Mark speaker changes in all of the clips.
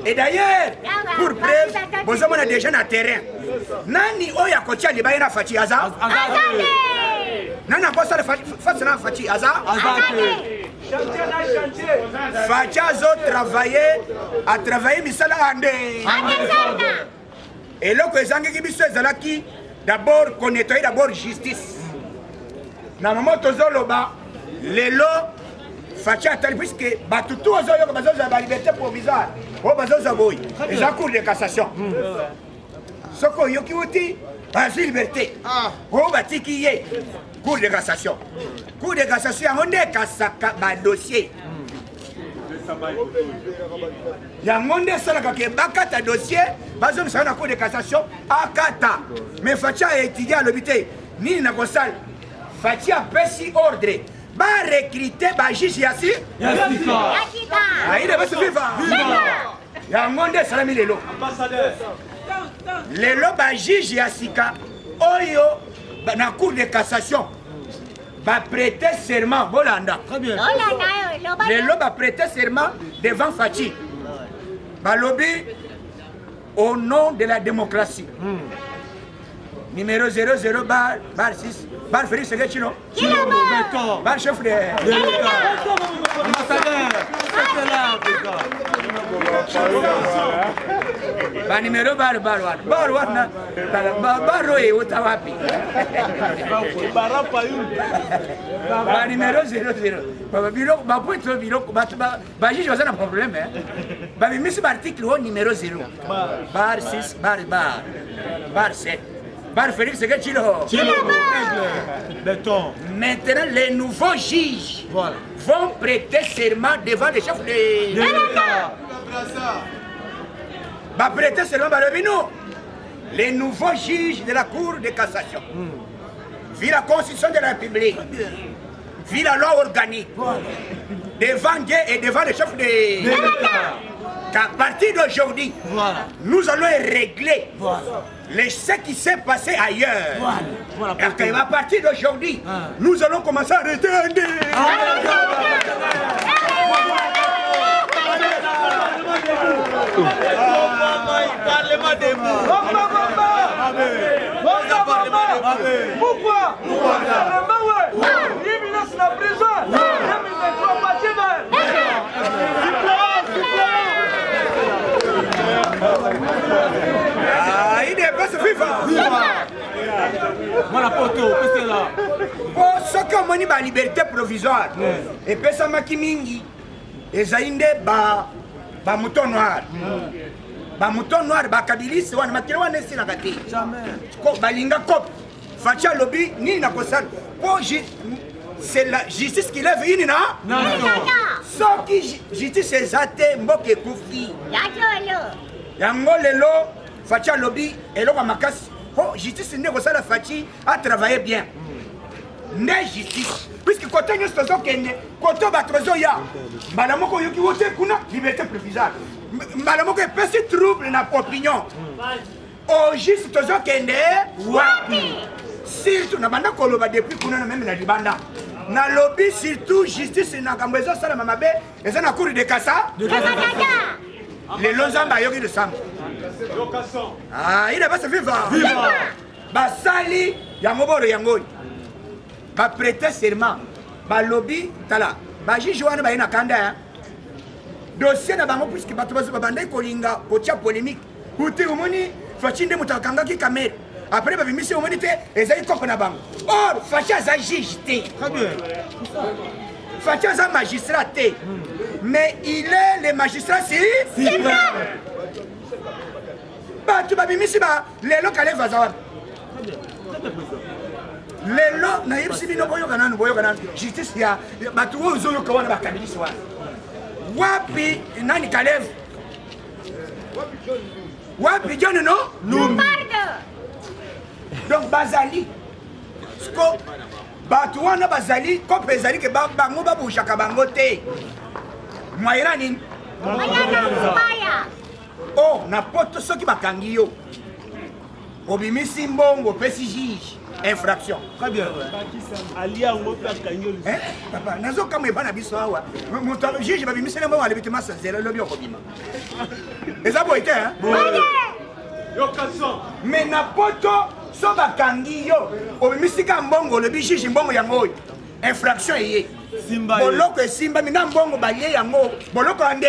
Speaker 1: Et d'ailleurs, pour preuve, vous avez déjà un terrain. Nani oya kocha libaina Fachi Aza? Nana bossa face na Fachi Aza? Fachi Azo a travaillé misala ande. Et là que zangi ki biso ezalaki d'abord connaître d'abord justice. Na maman tozoloba lelo Fachi atali puisque batutu ozoyo bazo za liberté provisoire. O bazo za boy. Et za cour de cassation. Soko yoki wuti bazo liberté. O batiki ye cour de cassation. Cour de cassation on est kasaka ba dossier. Yango nde salaka ke bakata dossier bazo msana na cour de cassation akata. Mais Fachi a étudié à l'hôpital ni na kosal. Fachi a pesi ordre. Ba recruter ba juge yasi Yasika. Aïe ba suiva. Yango nde salami lelo. Ambassadeur. Lelo ba juge Yasika oyo na cour de cassation va prêter serment Bolanda. Très bien. Lelo va prêter serment devant Fachi. Balobi au nom de la démocratie. Numéro 00 bar 6 bar Félix Segechino. Bar chef de ambassadeur. Ba numéro bar wana baro e utawapi. Ba numéro 00. Ba biro ba point biro ba jiji bazana problème hein. Ba misi ba article au numéro 0. Bar 6 bar 7. Bar Félix Segechino. Maintenant les nouveaux juges vont prêter serment devant les chefs de l'État. Va prêter serment Balobino. Les nouveaux juges de la Cour de cassation. Vu la Constitution de la République. Vu la loi organique. Devant Dieu et devant les chefs de l'État. Qu'à partir d'aujourd'hui, nous allons régler ce qui s'est passé ailleurs. Et à partir d'aujourd'hui, nous allons commencer à arrêter un dé.
Speaker 2: Pourquoi?
Speaker 1: Il n'est pas vivant.
Speaker 2: Voilà poto, qu'est-ce que là?
Speaker 1: Pour ceux qui ont la liberté provisoire, et puis ça m'a qui mingi, et ça inde ba mouton noir. Ba mouton noir, ba kabilis, wan makilo wan esi na kati. Jamais. Ko balinga kop. Fachi lobby ni na kosal. C'est la justice qui lève une na. Non. Sauf qui justice ezate mboke kufi. Yango lelo Fachi lobby elo ba makasi. Oh, justice ne kosala Fachi a travaillé bien. Ne justice. Puisque quand on est dans kende, quand on va trozo ya, malamoko yoki wote kuna liberté provisoire. Malamoko est petit trouble na opinion. Oh, juste tozo kende wapi. Surtout na banda koloba depuis kuna na même na libanda. Na lobby surtout justice na kambezo sala mamabe, eza na cour de cassa. Les lonzamba yoki de sam. Ah, il est pas se vivre. Basali yangoboro yangoy. Ba prêter serment ba lobby tala ba juge wana ba ina kanda dossier na bango puisque bato bazo babanda kolinga kotia polémique uti umoni Fachi nde mutakanga ki kamera après ba bimisi umoni te ezali koko na bango or Fachi za juge te très bien Fachi za magistrat te mais il est le magistrat si bato ba bimisi ba lelo kale vazawa lelo na yebisi bino boyoka justice ya batu ozoyoka wana bakabilisi wana wapi nani Kalev wapi John no donc bazali sko batu wana bazali kope ezali ke bango babushaka bango te mwaira nini oh na poto soki bakangi yo obimisi mbongo pesi juge infraction.
Speaker 2: Très bien.
Speaker 1: Papa, nazo kama ebana biso awa. Moto juge babimisi mbongo alibitema sanzela lobi okobima. Eza boite hein? Mais na poto so bakangi yo obimisi ka mbongo lobi juge mbongo yango infraction eye.
Speaker 2: Simba.
Speaker 1: Boloko esimba mina mbongo balie yango boloko ande.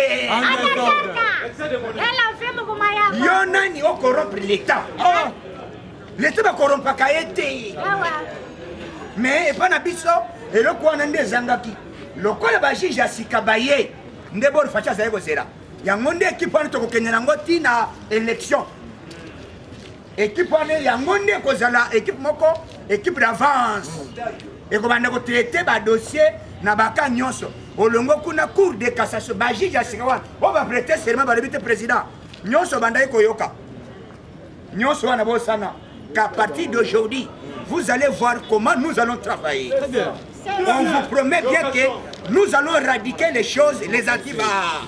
Speaker 1: Yo nani o corrompre l'État. L'État va corrompre kaete. Mais pas na biso et le quoi nande zangaki. Le quoi ba juge asika baye ndebo facha za yego zera. Yango nde équipe wana to kokenya ngo tina élection. Équipe wana yango nde kozala équipe moko équipe d'avance. Et comment on traiter ba dossier na baka nyonso. Olongo kuna cour de cassation ba juge asika wana. On va prêter serment ba le président. Nyonso bandai koyoka. Nyonso wana bo sana. Qu'à partir d'aujourd'hui, vous allez voir comment nous allons travailler. On vous promet bien que nous allons éradiquer les choses, les antivars.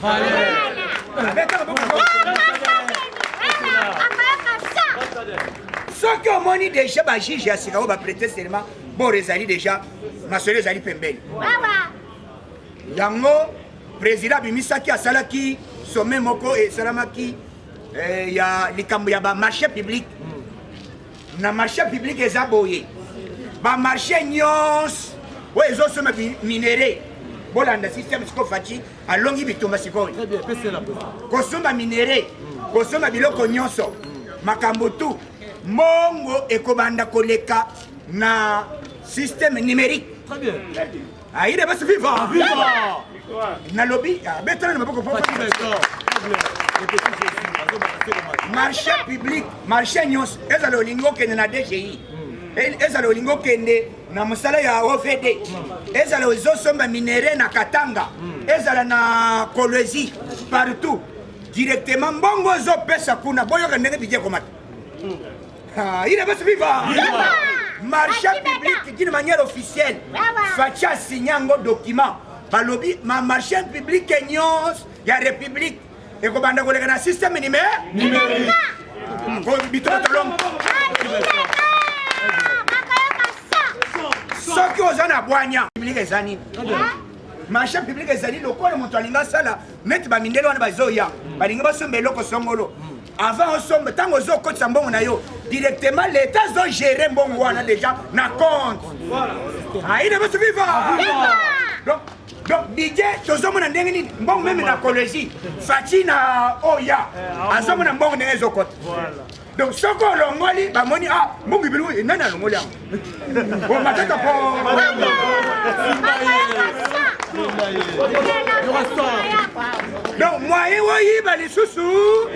Speaker 1: Ce que on dit déjà, j'ai assuré, on va prêter serment. Bon, les alliés déjà, ma soeur les alliés pembeni. Yango, président Bimisaki Asalaki, sommet Moko et Salamaki, il y a les marché public. Na marché public eza boye ba marché nyos o ezo soma minéré bolanda système siko fachi alongi bitumba siko
Speaker 2: Très bien, PC la
Speaker 1: kosomba minéré kosomba biloko nyonso makambo tu mongo ekobanda koleka na système numérique.
Speaker 2: Très bien.
Speaker 1: Aïe basi viva
Speaker 2: Viva.
Speaker 1: na lobby betana na maboko marché public, marché nyos, ezala olingo kende na DGI. Ezala olingo kende na musala ya OVD. Ezala ozosomba minéré na Katanga. Ezala na Kolwezi partout. Directement mbongo zo pesa kuna boyo kende bidje komata. Il est pas vivant. Marché public d'une manière officielle. Facha signango document. Balobi ma marché public nyos ya République. Et comment on a un système numérique. Ce qui est en Boignan, marché public est allé le corps de Montalinga Sala, net Bamindelo and Bazoya, Balinga Sombelo Songolo. Avant, on sommes tant aux autres Sambon Nayo, directement l'État a géré Bongoana déjà, n'a compte. Ah, il est pas vivant. Donc, DJ, tu as un bon même la cologie. Fatina, Oya, à son bon des autres. Donc, ce qu'on a moli, bah, moni, ah, mon bibelou, et non, non, non, on m'a dit donc, moi, et bah, les sous-sous.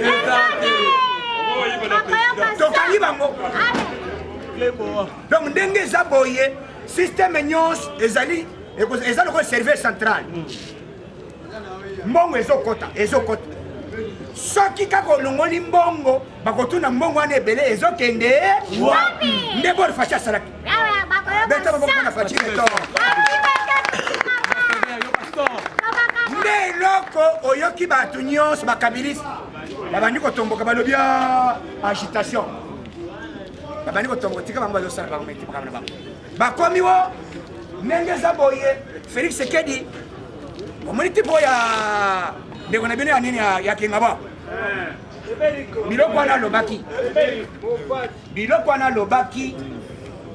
Speaker 1: Donc, dengue zaboye, système nyos, ezali. Et ça, le serveur central. Mbongo ezokota. Ce qui est le mbongo, bakotuna mbongo ane belé ezokende. Wapi? Ndebo facha salaki. Beta mbongo na fachi beto. Nde loko oyoki batu nyos bakabilis. Babandi ko tomboka balobia agitation. Babandi ko tomboka tika bango bazosala bango meti bakana bango. Bakomi wo Nenge Zaboye, Félix Sekedi, community boy de Gonabine Anini ya Kingaba. Bilokwana Lobaki. Bilokwana Lobaki,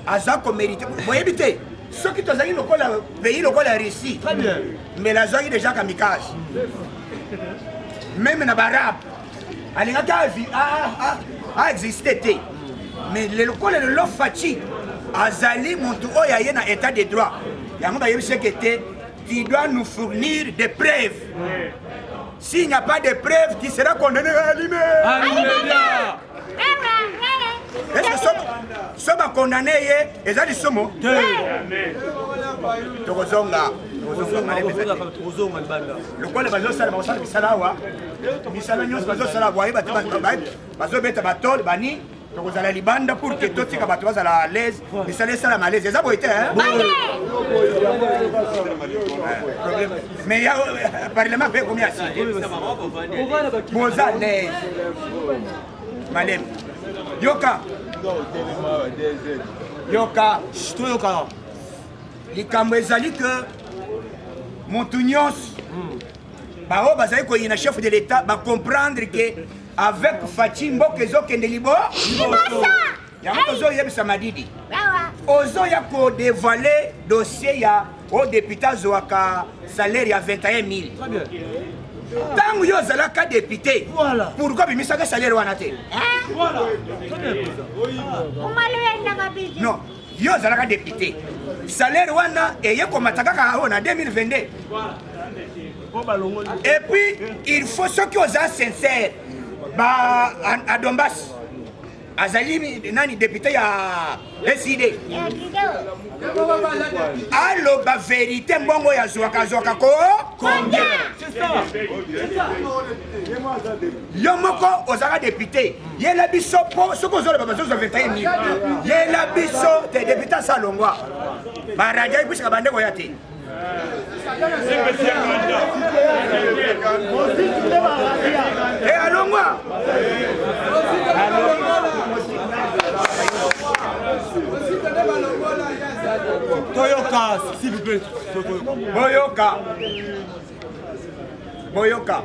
Speaker 1: Azako mérité. Vous évitez, ceux qui t'ont dit le pays, le Russie.
Speaker 2: Très bien.
Speaker 1: Mais la zone déjà kamikaze. Même na Barab, Alingaka a existé. Mais le local de l'Offachi. Azali Montou Oya na état de droit. Tu dois nous fournir des preuves. S'il n'y a pas de preuves, tu seras condamné à l'immédiat. Est-ce que ce sont condamnés et ça dit somo? Tozonga. Le quoi les bateaux ça va misalawa. Misala nyos bateaux ça va voir bateaux beta bateau bani. Donc vous allez libanda pour que tout ces bateaux soient à l'aise. Misala ça la malaise. Ça va être hein. Mais il y a parlement fait combien ici? Boza l'aise. Malem. Yoka. yoka
Speaker 2: toyoka
Speaker 1: likambo ezali que motu nyonso bao bazali koyina chef de l'état bacomprendre que avec Faci mboka ezokende liboso yango tozoyebisa Madidi ozoya kodévoile dossier ya odepute azwaka salaire ya 21 000 ntango yo ozalaka député pourquoi bimisaka salaire wana te non yo ozalaka député salaire wana eye komata kaka oyo na 2022 et puis il faut soki oza sincère ba adombas azali nani député ya SID aloba vérité mbongo ya zwaka ko combien yo moko ozaka député yela biso po soki ozoloba bazoza 21 000 yela biso te député asalongwa baradia epuisaka bandeko ya te alongwa
Speaker 2: toyoka s'il vous plaît
Speaker 1: boyoka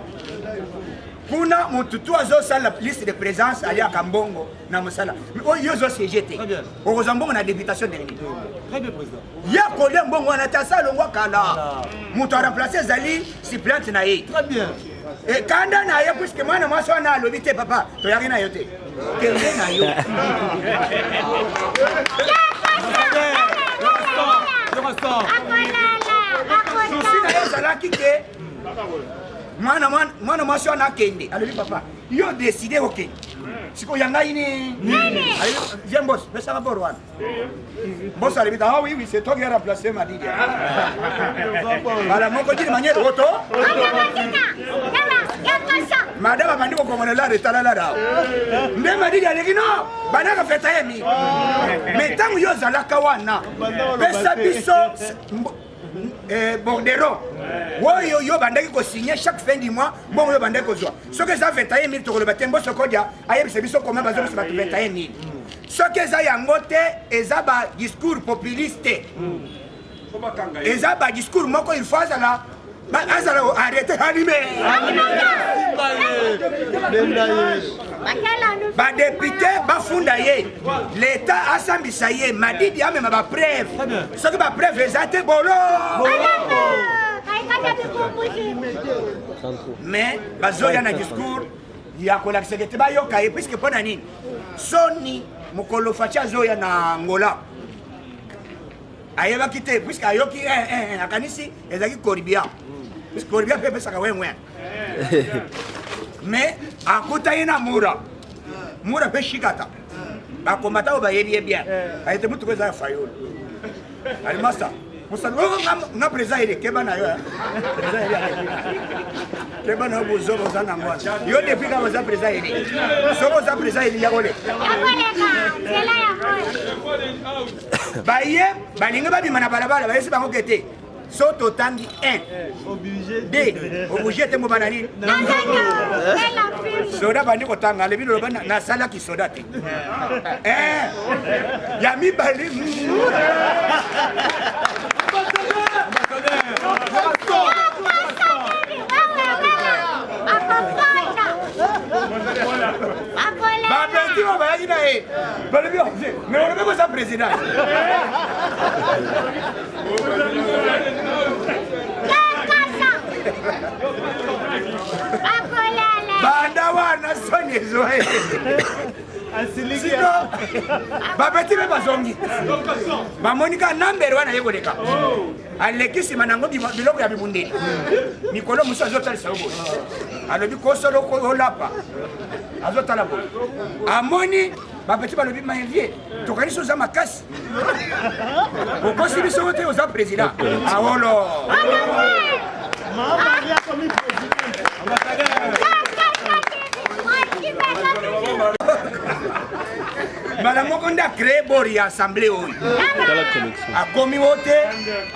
Speaker 1: kuna motu tu azosala liste de présence aliaka mbongo na mosala oyo ozosiege te okozwa mbongo na députation dernier ya kolia mbongo wana te asalongwa kala moto aremplace ezali supplante na ye kanda na ye puiske mwana mwasi wana alobi te papa toyaki na yo te kende na yo susi na ye ezalaki ke mwana mwasi wana akende alobi papa yo décide okende siko ya ngai ni viens boss pesaka bor wana boss alobi ah oui oui c'est toi qui as remplacé Madidi bala moko dini manière oto madame abandi kokomolela retala dawo nde Madidi aleki no banaka feta yemi mais ntango yo ozalaka wana pesa biso bordero oyo yo bandaki kosigner chaque fin du mois bongo yo bandaki kozwa soki eza 21 000 tokoloba te mboso kodia ayebisa biso koma bazobisa bato 21 000 soki eza yango te eza badiscours populiste eza badiscours moko il faut azala arrêté anime badepute bafunda ye l'état asambisa ye Madidi amema bapreuve soki bapreuve eza te bolo mais bazoya na discours ya kolakisaka te bayoka ye puiske mpo na nini soni mokolo Faci azoya na ngola ayebaki te puiske ayoki akanisi ezalaki koribia puiske koribia mpe epesaka wemwe mais akuta ye na mura mpe shikata bakomata oyo bayebi ye bien ayete mutuko eza ya fayolo alimasa nga président yede keba na yo keba na yo bozoba oza nango wana yo depuis kaka oza président yede soki oza président yede yakole baye balingi babima na balabala bayesi bango kete so totangi 1 2 oblige te mobana nini soda bandi kotanga lebi loba nasalaki soda te ya mibale bapeti oyo bayaki na ye balobi mais olobi koza président banda wana soni ezwa ye sino bapeti mpe bazongi bamonika nambere wana ye koleka aleki nsima nango biloko ya bibundeli mikolo mosu azotalisa yo boye alobi kosolo olapa azotala boye amoni bapeti balobi maevie tokanisi oza makasi okosi biso te oza président awolo mbala moko nde acrée bori ya assemblée oyo akomi wo te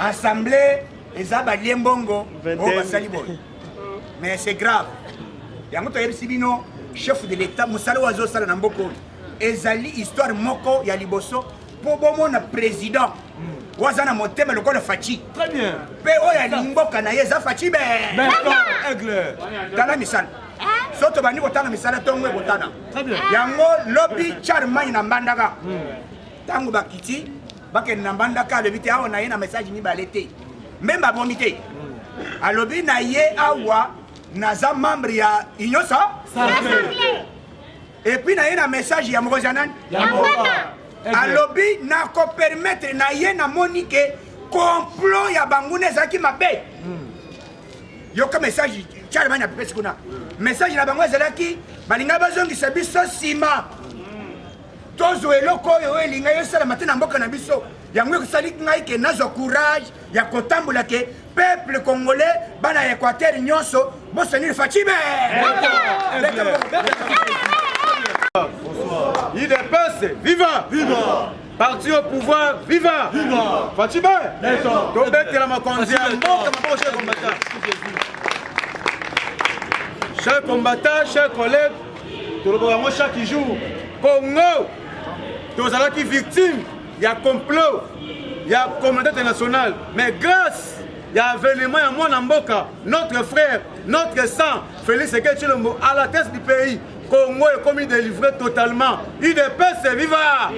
Speaker 1: assemblée eza balie mbongo oyo basali boye mais c'est grave yango toyebisi bino chef de l'état mosala oyo azosala na mboka oyo ezali histoire moko ya liboso po bomona président waza na motema lokola faci
Speaker 2: Très bien.
Speaker 1: mpe oyo alingi mboka na ye eza faci be
Speaker 2: Aigle.
Speaker 1: tala misala so tobandi kotanga misala ntongo ekotana
Speaker 2: Très bien.
Speaker 1: yango lobi charmai na mbandaka ntango bakiti bakende na mbandaka alobi te awa na ye na message mibale te mbembe abomi te alobi na ye awa naza membre ya union epuis na ye na message ya mokonzi ya nani alobi nakopermettre na ye namoni ke complot ya banguna ezalaki mabe yoka message charmai na pepesi kuna message na bango ezalaki balinga bazongisa biso nsima tozwa eloko oyo elinga yosalama te na mboka na biso yango ekosali ngai ke nazwa courage ya kotambola ke peuple congolais bana ya équateur nyonso bosenir facibe
Speaker 3: IDPS, viva! Viva! Parti au pouvoir, viva! Viva! Facibe! Tobetela makonzi ya mboka maboko chers combattants. Chers combattants, chers collègues, tolobaka chaque jour, Congo, tozalaki victime, il y a complot, il y a communauté internationale, mais grâce il y a avènement à moi Mboka, notre frère, notre sang, Félix Tshisekedi Tshilombo, à la tête du pays. Congo est commis délivré totalement. IDPS, c'est viva!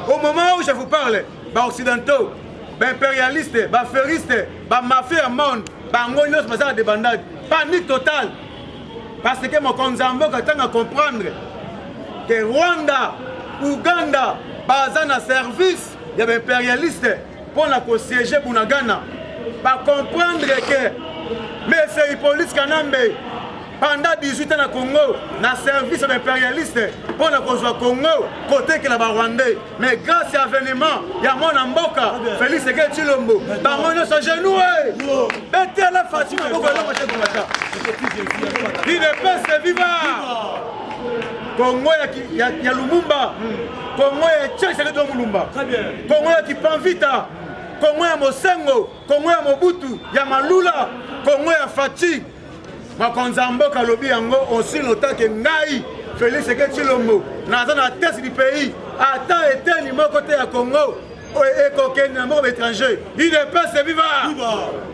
Speaker 3: Au moment où je vous parle, les occidentaux, les impérialistes, les ferristes, les mafias monde, les ngonios, des bandades, panique totale. Parce que mon Konzambo est à comprendre que Rwanda, Ouganda, basant en service, il y a des impérialistes pour la siéger Bunagana. Pas comprendre que M. Hippolyte Kanambe, pendant 18 ans au Congo, dans le service impérialiste, pour la cause du Congo, côté que la Rwandais. Mais grâce à l'événement, il y a mon Mboka, Félix Tshisekedi Tshilombo, Bangono sa genou, bête la Fatima, il est peste viva. Congo, il y a Lumumba, Congo, il y a Tshisekedi Lumumba, Congo, il y a Kipanvita, Congo, il y a Mosengo, Congo, il y a Mobutu, il y a Malula, Congo, il y a Fati. Makonzamboka lobi yango aussi longtemps que ngai Félix Tshisekedi Tshilombo naza na tête du pays attend éternel mon côté à Congo et coquin mort étranger il est pas viva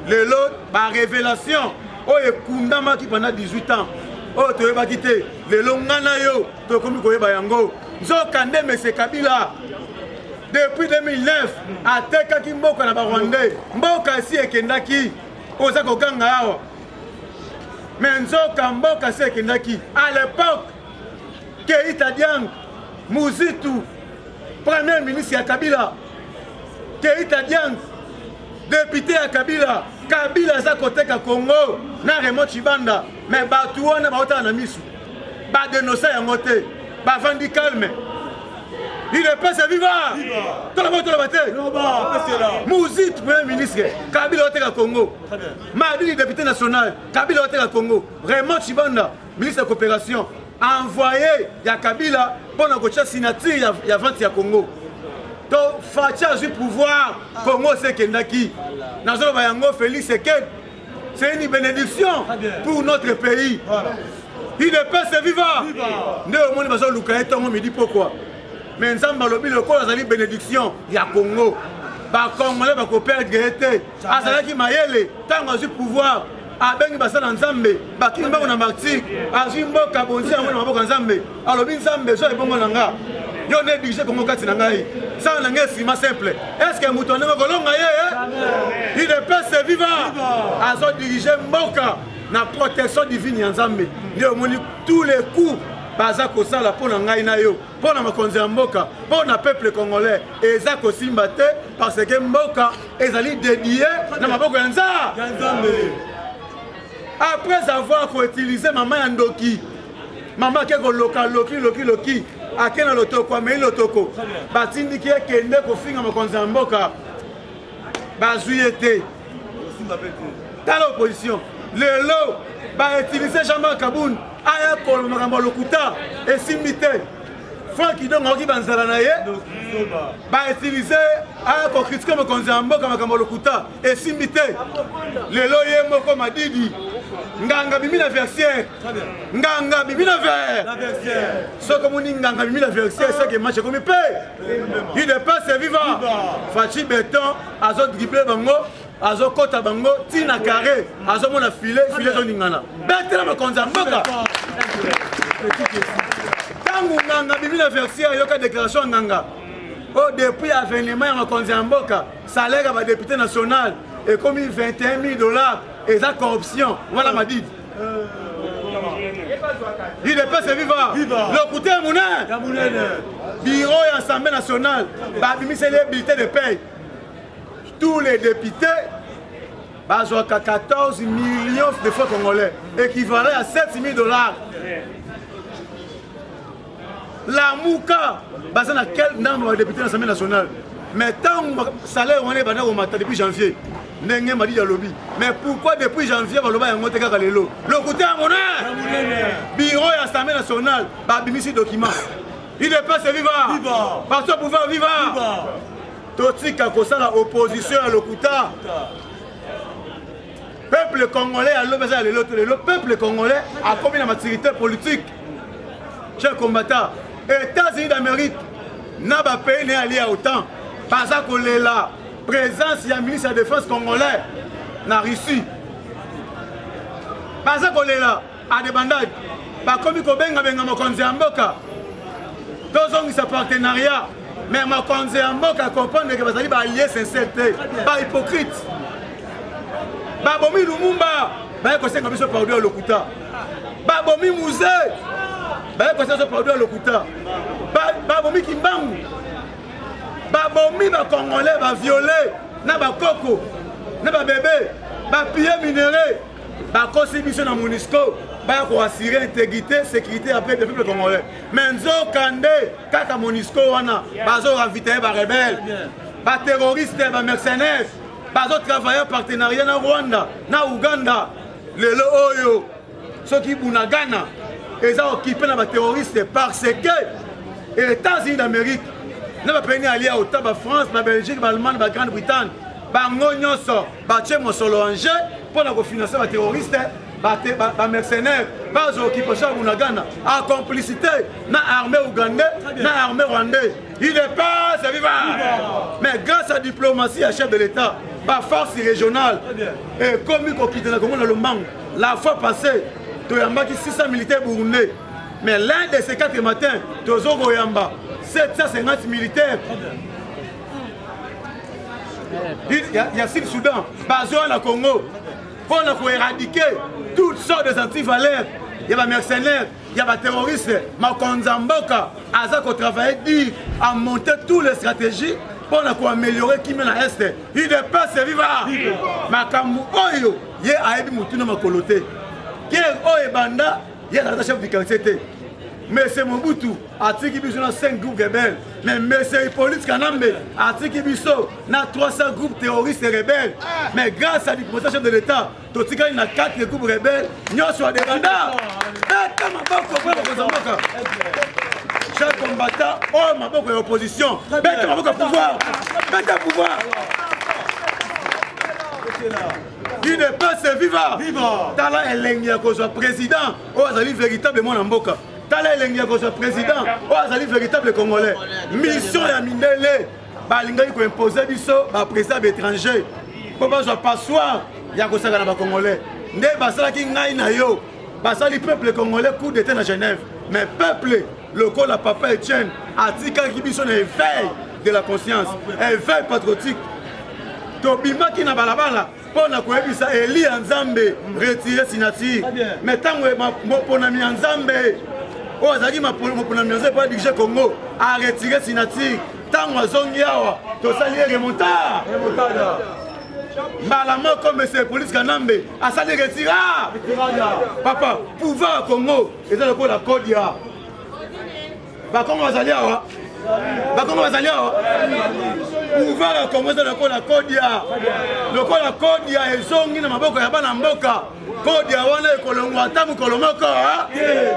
Speaker 3: le lot par révélation o ekundama qui pendant 18 ans o to ba quitter le longana yo to komi ko yeba yango nzokande monsieur Kabila depuis 2009 ateka ki mboka na ba Rwandais mboka si ekendaki oza ko ganga awa. Mais Nzoka Mboka Sekendaki, à l'époque, Keita Diang, Mouzitou, premier ministre à Kabila, Keita Diang, député à Kabila, Kabila za côté à Congo, na Raymond Chibanda, mais Batouana Baota na Misu, ba dénoncer en moté, ba vandi calme. Il est pas viva! Tout le monde est là. Mouzit, premier ministre, Kabila est au Congo. Madi, député national, Kabila est au Congo. Raymond Chibanda, ministre de la coopération, a envoyé à Kabila pour la signature de la vente au Congo. Donc, Fatia a eu pouvoir, Congo c'est Kendaki. Dans le Bayango, Félix Tshisekedi, c'est une bénédiction pour notre pays. Il est pas viva! Nous, au monde, nous avons dit pourquoi. Mais nous avons dit que la bénédiction, il y a Congo. Les Congolais vont perdre été. Azalaki Mayele, tant qu'on a eu pouvoir, abengi basala Nzambe, bakini bango na martyr, azwi mboka bonzi yango na maboko Nzambe. Alobi Nzambe so ebongo nanga. Yo ne dirige Congo kati na ngai. Ça na ngai sima simple. Est-ce que muto ndenge kolonga ye? Il est pas vivant. Azo diriger mboka na protection divine ya Nzambe. Ndio moni tous les coups. Baza kosala pona ngai na yo pona makonzi ya mboka pona peuple congolais eza kosimba te parce que mboka ezali dédié na maboko ya Nzambe. Après avoir utilisé maman ya ndoki maman ke ko loki akena lotoko mais lotoko batindi ki ekende kofinga makonzi ya mboka bazwi ete tala opposition lelo ba utiliser Jean-Marc Kaboun aya ko makambo lokuta esimite Franck Idongo ki banzala na ye ba utiliser aya ko critiquer mokonzi ya mboka makambo lokuta esimite lelo ye moko madidi nganga bimi na versier nganga bimi na verre soko moni nganga bimi na versier c'est que match comme pe il dépasse vivant Fachi Béton azo dribbler bango azo kota bango tina carré azo mona filet zo ningana betela makonza mboka tangu nganga bimi na versier yoka déclaration nganga oh depuis avènement ya makonza mboka salaire ba député national et comme $21 000 et ça corruption voilà m'a dit il dépasse vivant le côté monnaie bureau et assemblée nationale bah c'est les bulletins de paye tous les députés bah 14 millions de francs congolais équivalent à $7 000 la mouka bah ça n'a quel nombre de députés de l'assemblée nationale mais tant que salaire on est au matin depuis janvier Nenge m'a dit à lobby. Mais pourquoi depuis janvier, le côté à mon bureau et assemblée nationale, Babimisi document. Il dépasse vivant. Parce que pouvoir vivant. Totika Kosala opposition à l'Okuta. Peuple congolais a le peuple congolais a combien de maturité politique. Chers combattants, États-Unis d'Amérique n'a pas payé allié autant. Parce qu'on est là. Présence du ministre de la Défense congolais na Russie. Parce qu'on est là, à des bandages. Comme il y a un mokonzi en mboka. Deux ans, c'est partenariat. Mais mokonzi en mboka comprendre que vous allez allier sincérité. Pas hypocrite. Babomi Lumumba. Bah, il y a un peu de à l'Okuta. Babomi Mouzé. Bah, il y a un peu de à l'Okuta. Babomi Kimbangu. Babomi ba congolais ba violé na ba koko na ba bébé ba piller minéré ba contribution na MONUSCO ba ko assurer intégrité sécurité après le peuple congolais mais nzo kande kaka MONUSCO wana bazo ravitailler ba rebelle ba terroriste ba mercenaires bazo travailler partenariat na Rwanda na Uganda lelo oyo soki bunagana eza occupé na ba terroriste parce que les États-Unis d'Amérique nous avons pris alliés au temps, la France, la Belgique, l'Allemagne, la Grande-Bretagne. Nous avons solo en jeu pour financer les terroristes, les mercenaires, les occupations en complicité, l'armée ougandais, l'armée rwandaise. Il n'est pas vivant. Mais grâce à la diplomatie, à chef de l'État, la force régionale, et comme il y a le manque, la fois passée, il y a 600 militaires burundais. Mais l'un de ces 4 matins, il y a 750 militaires. Il y a 6 Soudan, Bazoa la Congo, pour éradiquer toutes sortes de antivaleurs. Il y a des mercenaires, il y a des terroristes, Makonza Mboka, Azako travaille dur à monter toutes les stratégies pour améliorer qui mène à l'Est. Il dépasse vivant. Makamu Oyo, il y a Aïbi Moutouno Makolote. Qui est Oyo Banda, il y a la chef du quartier. Mais c'est Mobutu, Atiki Biso na 5 groupes rebelles. Mais c'est Hippolyte Kanambe, Atiki Biso na 300 groupes terroristes et rebelles. Mais grâce à l'imposition de l'État, Totika il y a 4 groupes rebelles, nous sommes des bandats. Chers combattants, oh ma boque opposition, bête ma boque pouvoir, bête pouvoir. Il n'est pas vivant. Tala Elengia qu'on soit président, oh Azali véritablement en Mboka. Tala Elengia qu'on soit président, oh Azali véritable Congolais. Mission ya Mindele, balinga il faut imposer biso, ba président étranger. Pour pas soit passoire, ya ko saka na ba Congolais. Nde basala ki ngai na yo, basali peuple congolais coup d'état na Genève. Mais peuple, le col la papa Etienne, atika ki biso na éveil de la conscience, éveil patriotique. Tobima ki na balabala. Pour na Eli Nzambe retirer signature. Mais tant que Ponami Nzambe, oh Zagi ma Ponami Nzambe pour diriger Congo, a retiré signature. Tant que Zongiawa, to sali remontada. Malama comme c'est police Kanambe, a sali retira. Papa, pouvoir Congo, et ça le coup la Kodia. Bah comment va salir awa? Bah comment va salir awa? Pouvoir commencer le coup la Kodia. Le coup la Kodia et zongi na maboko ya bana mboka. Kodia wana ekolongwa tamu kolomoko ha?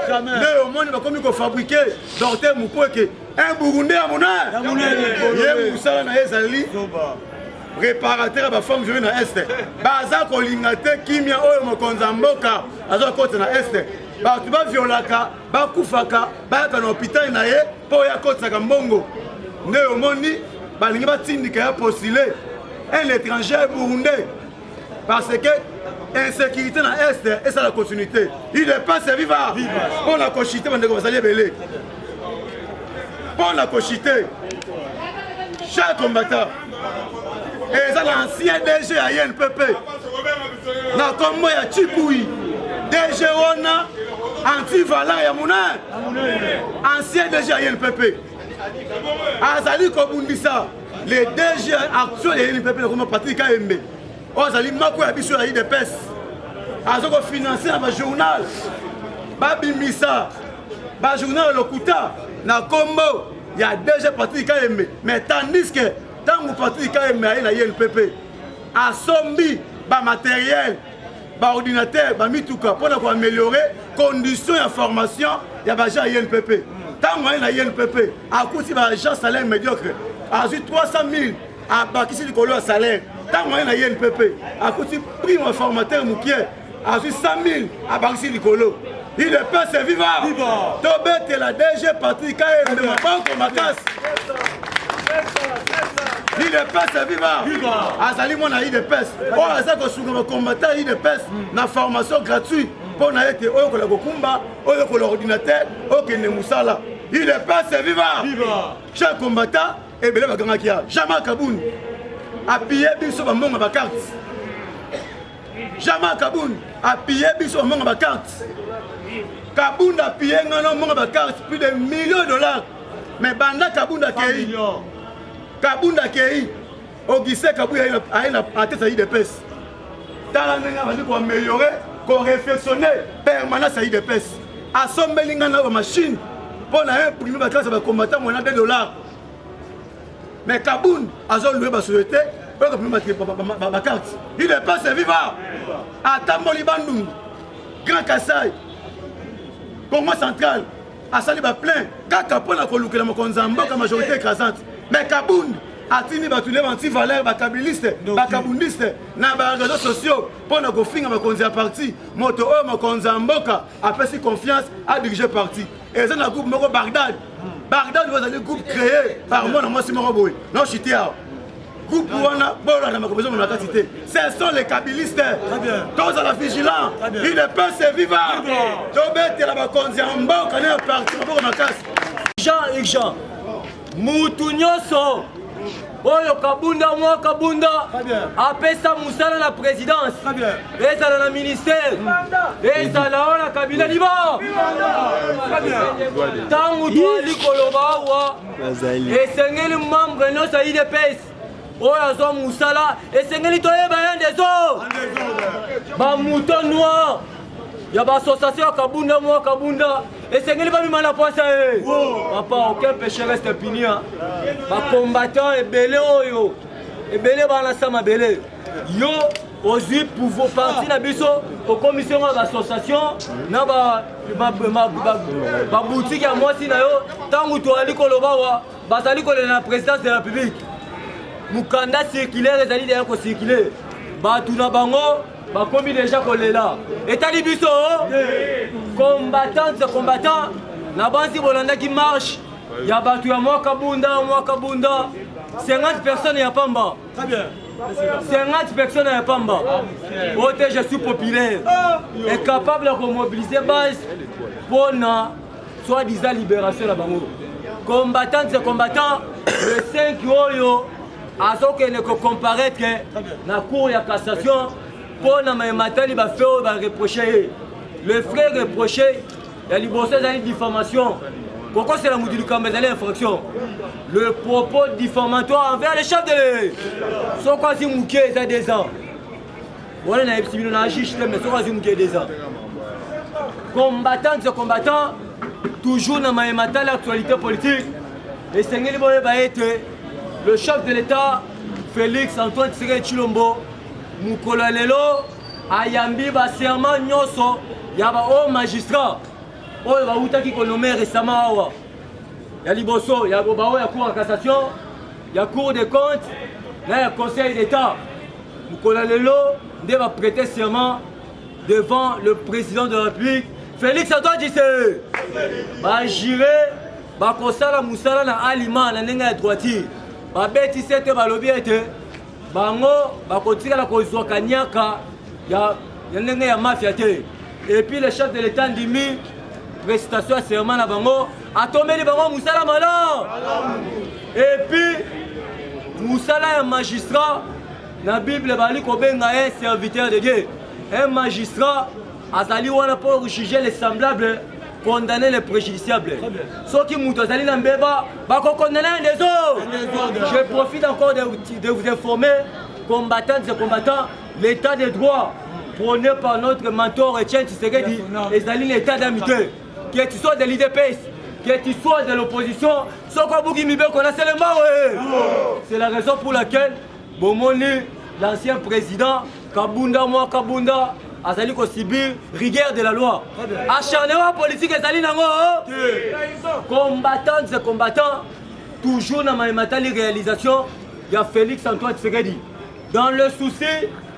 Speaker 3: Jamais. Le monde va comme il fabriquer donc un Burundais à Mouna. Ye musala na ezali. réparateur ba femme violée na est baza kolinga te kimia oyo mokonzi mboka azo kota na est bato baviolaka bakufaka bayaka na hôpital na ye mpo ya kotisaka mbongo nde omoni balingi batindika ya postule un étranger burundais parce que insécurité na est eza la continuité il est pas vivant mpo na kochite bandeko bazali ebele mpo na kochite chaque combattant eza l'ancien DG ya INPP na kombo ya Chikui DG wana anti-valant ya Mouna ancien DG ya INPP azali kobundisa le DG actuel ya INPP na kombo Patrick Kayembe oyo azali mako ya biso ya IDPS azo kofinanse na bajournal babimisa bajournal lokuta na kombo ya DG Patrick Kayembe mais tandis que ntango Patrick Kayembe aye na INPP asombi bamatériel baordinateur bamituka mpona koaméliorer condition ya formation ya baagent ya INPP ntango aye na INPP akuti baagent salaire médiocre azwi 300 000 abakisi likolo ya salaire ntango aye na INPP akuti prime ya formateur mokie azwi 100 000 abakisi likolo il est pas vivant tobetela DG Patrick Kayembe maboko makasi il est pas vivant azali mwana IDPS oyo aza kosunga bakombata ya IDPS na formation gratuite mpo na ete oyo kola kokumba oyo kola ordinateur okende mosala il est pas vivant chaque combattant ebele bakangaki ya Jama Kaboun apiye biso bambongo bakarte Jama Kaboun apiye biso bambongo bakarte Kaboun apiye ngana mbongo bakarte plus de millions de dollars mais banda Kaboun akei Kabunda Kei, Auguste Kabouya a une tête à IDPS. Tala Nenga va améliorer, qu'on réflexionne permanence à IDPS. À son melinga na machine, pour imprimer ma classe à combattant moins de $. Mais Kaboun a loué ma société, pour ma carte. Il n'est pas vivant. À Tamboli Bandung, Grand Kassai, Congo central, à Saliba plein, Kakapon a coloqué la Mokonzambo comme majorité écrasante. Mais Kaboun a tenu batulé anti-valeur, bakabiliste, bakabundiste, na ba réseaux sociaux pour nous confier à konzi parti. Moto o mokonzi mboka a fait confiance à diriger parti. Et c'est un groupe moko Bagdad. Bagdad vous avez un groupe créé par moi moi c'est Moroboy. Non chitia. Groupe wana bola na makobezo na quantité. Ce sont les kabilistes. Tous à la vigilance. Il est pas vivant. Tobete la bakonzi mboka na parti moko makasi.
Speaker 2: Jean mutu nyonso oyo Kabunda mwa Kabunda apesa musala na présidence ezala na ministère ezala ona Kabila libo tangu twali koloba awa esengeli membre nyonso ya IDPS oyo azwa musala esengeli toyeba ye ndezo bamuto noir ya bassociation ya Kabunda mwa Kabunda esengeli babima na posa ye papa aucun péché reste impuni bacombattant ebele oyo ebele banasama bele yo ozwi pouvoir parti na biso okomisi ngo bassociation na baboutique ya mwasi na yo ntango toali koloba wa bazali kolela na présidence de la République mukanda circulaire ezali deya kocircule bato na bango bakomi déjà kolela etali biso combattant na banzi bolandaki marche ya bato ya mwa Kabunda 50 personnes ya pamba 50 personnes ya pamba ote je suis populaire et capable de mobiliser base pour na soi-disant libération la bango combattant le 5 oyo azokende ko comparaître na cour ya cassation pour na matali ba fait ba reprocher le frère reproché ya liboso ezali diffamation pourquoi c'est la mouti du camp ezali infraction le propos diffamatoire envers les chefs de sokozi muke eza 2 ans wala na ebisibino na ajish mais sokozi muke 2 ans combattant toujours na matali actualité politique et sengeli boye ba ete le chef de l'État Félix Antoine Tshisekedi Tshilombo mukolo lelo ayambi baserment nyonso ya ba haut magistrat oyo bautaki konomé récemment awa ya liboso ya baoyo ya cour en cassation ya cour des comptes le Conseil d'État. Moukola Lelo, il va prêter serment devant le président de la République, Félix Antoine Tshisekedi. Va gérer, va kosala musala na aliment na nenga ya droitier. Va beti sete va lobby ete, bango va kotika la kozwa kanyaka ya nenga ya mafia te. Et puis le chef de l'État ndimi prestation à serment na bango, atomeli bango musala malo. Et puis musala ya magistrat na Bible bali kobenga un serviteur de Dieu. Un magistrat azali wana pour juger les semblables, condamner les préjudiciables. Ceux qui moutent azali na mbeba bako condamner les autres. Je profite encore de vous informer, combattantes et combattants, l'état de droit prôné par notre mentor Etienne Tshisekedi ezali l'état d'amitié. Que tu sois de l'IDPS, que tu sois de l'opposition, c'est la raison pour laquelle Bomoni, l'ancien président, Kabunda, moi Kabunda, Azali ko subir rigueur de la loi. Acharnement politique Azali nango. Combattants et combattants, toujours dans ma réalisation, il y a Félix Antoine Tshisekedi. Dans le souci,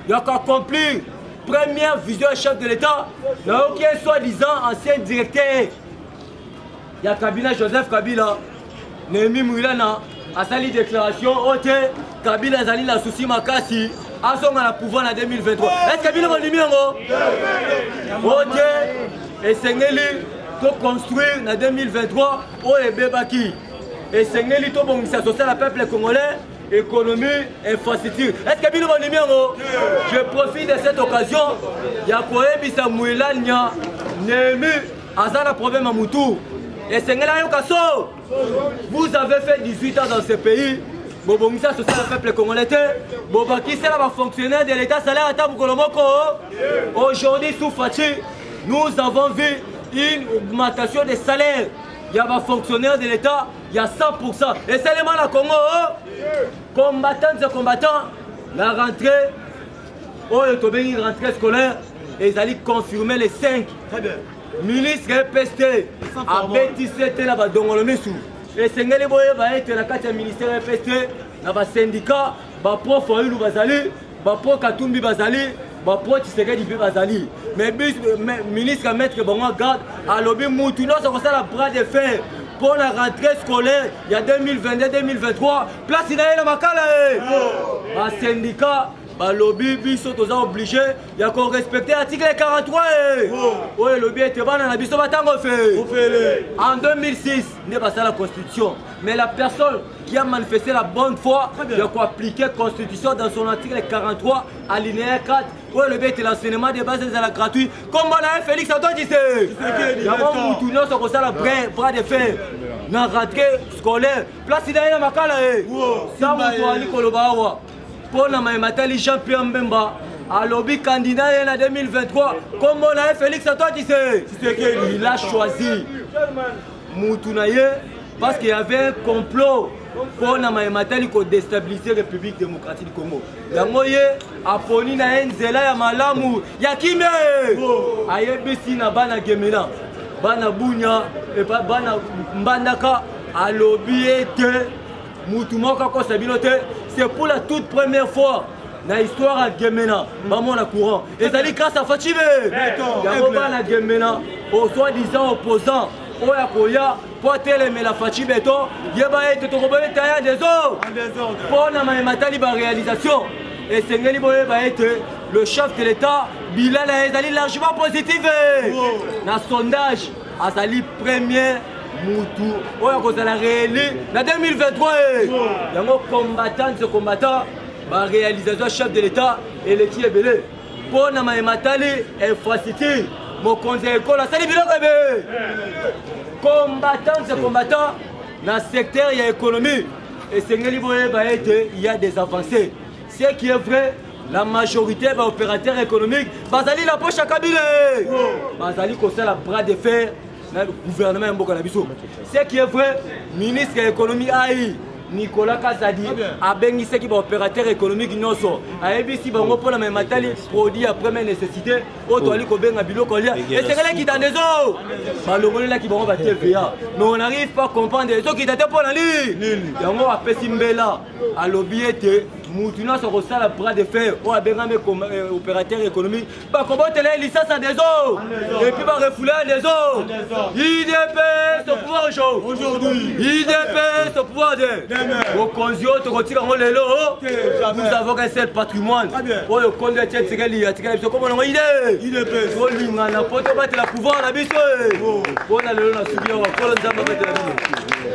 Speaker 2: il y a qu'accomplir première vision chef de l'État, il n'y a aucun soi-disant ancien directeur. Il y a Kabila Joseph Kabila, Némi Mouilana, Azali déclaration, Ote, Kabila Azali la souci Makasi, Azonga la pouvoir en 2023. Est-ce que Kabila va numéro? Ote, et Sengeli, pour construire en 2023, Oe Bebaki. Et Sengeli, pour bongisa social à peuple congolais, économie, infrastructure. Est-ce que Kabila va numéro? Je profite de cette occasion, il y a Koebisa Mouilana, Némi, Azala problème à Moutou. Et vous avez fait 18 ans dans ce pays. Bobongisa social le peuple congolais. Bobaki c'est la fonctionnaire de l'État salaire à Tabukolomoko. Aujourd'hui sous Fachi, nous avons vu une augmentation des salaires. Il y a des fonctionnaires de l'État, il y a 100%. Et seulement la Congo, combattants et combattants, la rentrée, une rentrée scolaire, et ils allaient confirmer les 5. Très bien. Ministre EPST a bêtisé là-bas dans le Messou. Et c'est que les boyaux vont être la carte du ministère EPST, dans le syndicat, le prof Oilou Bazali, le prof Katumbi Bazali, le prof Tshisekedi Bazali. Mais le ministre Maître Bongo Garde a lobby Moutouno, c'est comme ça la bras de fer. Pour la rentrée scolaire, il y a 2022-2023, place il y a Makala. Le syndicat, le lobby, ils sont obligés, il y a qu'on respecter l'article 43. Oui, le lobby était bon, on a besoin de fait. En 2006, il n'est pas ça la Constitution. Mais la personne qui a manifesté la bonne foi, il y a qu'on appliquer la Constitution dans son article 43, alinéa 4. Oui, le lobby était l'enseignement des bases de la gratuite. Comme on a Félix Antoine Tshisekedi. Il y a un Moutouno, c'est comme ça la bras de fer. Dans la rentrée scolaire, place il y a Makala. Ça, Moutouno Ali Kolobawa. Pour la Maïmatali Jean-Pierre Mbemba, à lobby candidat en 2023, comme on a Félix Antoine Tshisekedi, il a choisi Moutounaye parce qu'il y avait un complot pour la Maïmatali pour déstabiliser la République démocratique du Congo. Yangoye, Aponi na Nzela ya Malamu, Yakime, Ayebisi na Bana Gemena, Bana Bunya, et Bana Mbandaka, à lobby était Moutoumaka Kosabilote. C'est pour la toute première fois dans l'histoire à Gemena, maman la courant. Et ça dit grâce à Fatime. Yaroba na Gemena, au soi-disant opposant, Oyakoya, Poitele mais la Fatime béton, Yeba et Totorobe Taya des eaux. Pour la Maïmatali ba réalisation. Et Sengeli Boye va être le chef de l'État, Bilal Azali largement positif. Dans sondage, Azali premier. Moutou, on a réélu en 2023. Il y a un combattant, la réalisation chef de l'État et l'équipe est belé. Pour la Maïmatali, infrastructure, mon conseil école, ça dit bien. Combattant, dans le secteur, il y a l'économie. Et c'est il y a des avancées. Ce qui est vrai, la majorité des opérateurs économiques, Bazali la poche à Kabila. Bazali conseille la bras de fer. Le gouvernement Mboka Nabiso. Ce qui est vrai, ministre de l'économie AI, Nicolas Kazadi abengisaki baopérateur économique nyonso ayebisi bango mpona mematali produit ya première nécessité oyo toali kobenga biloko kolia esengelaki dandezo balongolelaki bango ba TVA mais on n'arrive pas à comprendre ezokita te mpona nini yango apesi mbela alobi ete mutu nyonso kosala bras de fer oyo abengami opérateur économique bakobotela ye licence ya deso epuis barefoule ya deso IDPS au pouvoir aujourd'hui IDPS au pouvoir de bokonzi oyo tokotika yango lelo nous avons qu'un seul patrimoine oyo kondo ya tietikeli atikela biso komonango tolingana po tobatela pouvoir na biso mpona lelo na suki awa kolo nzambe abatela biso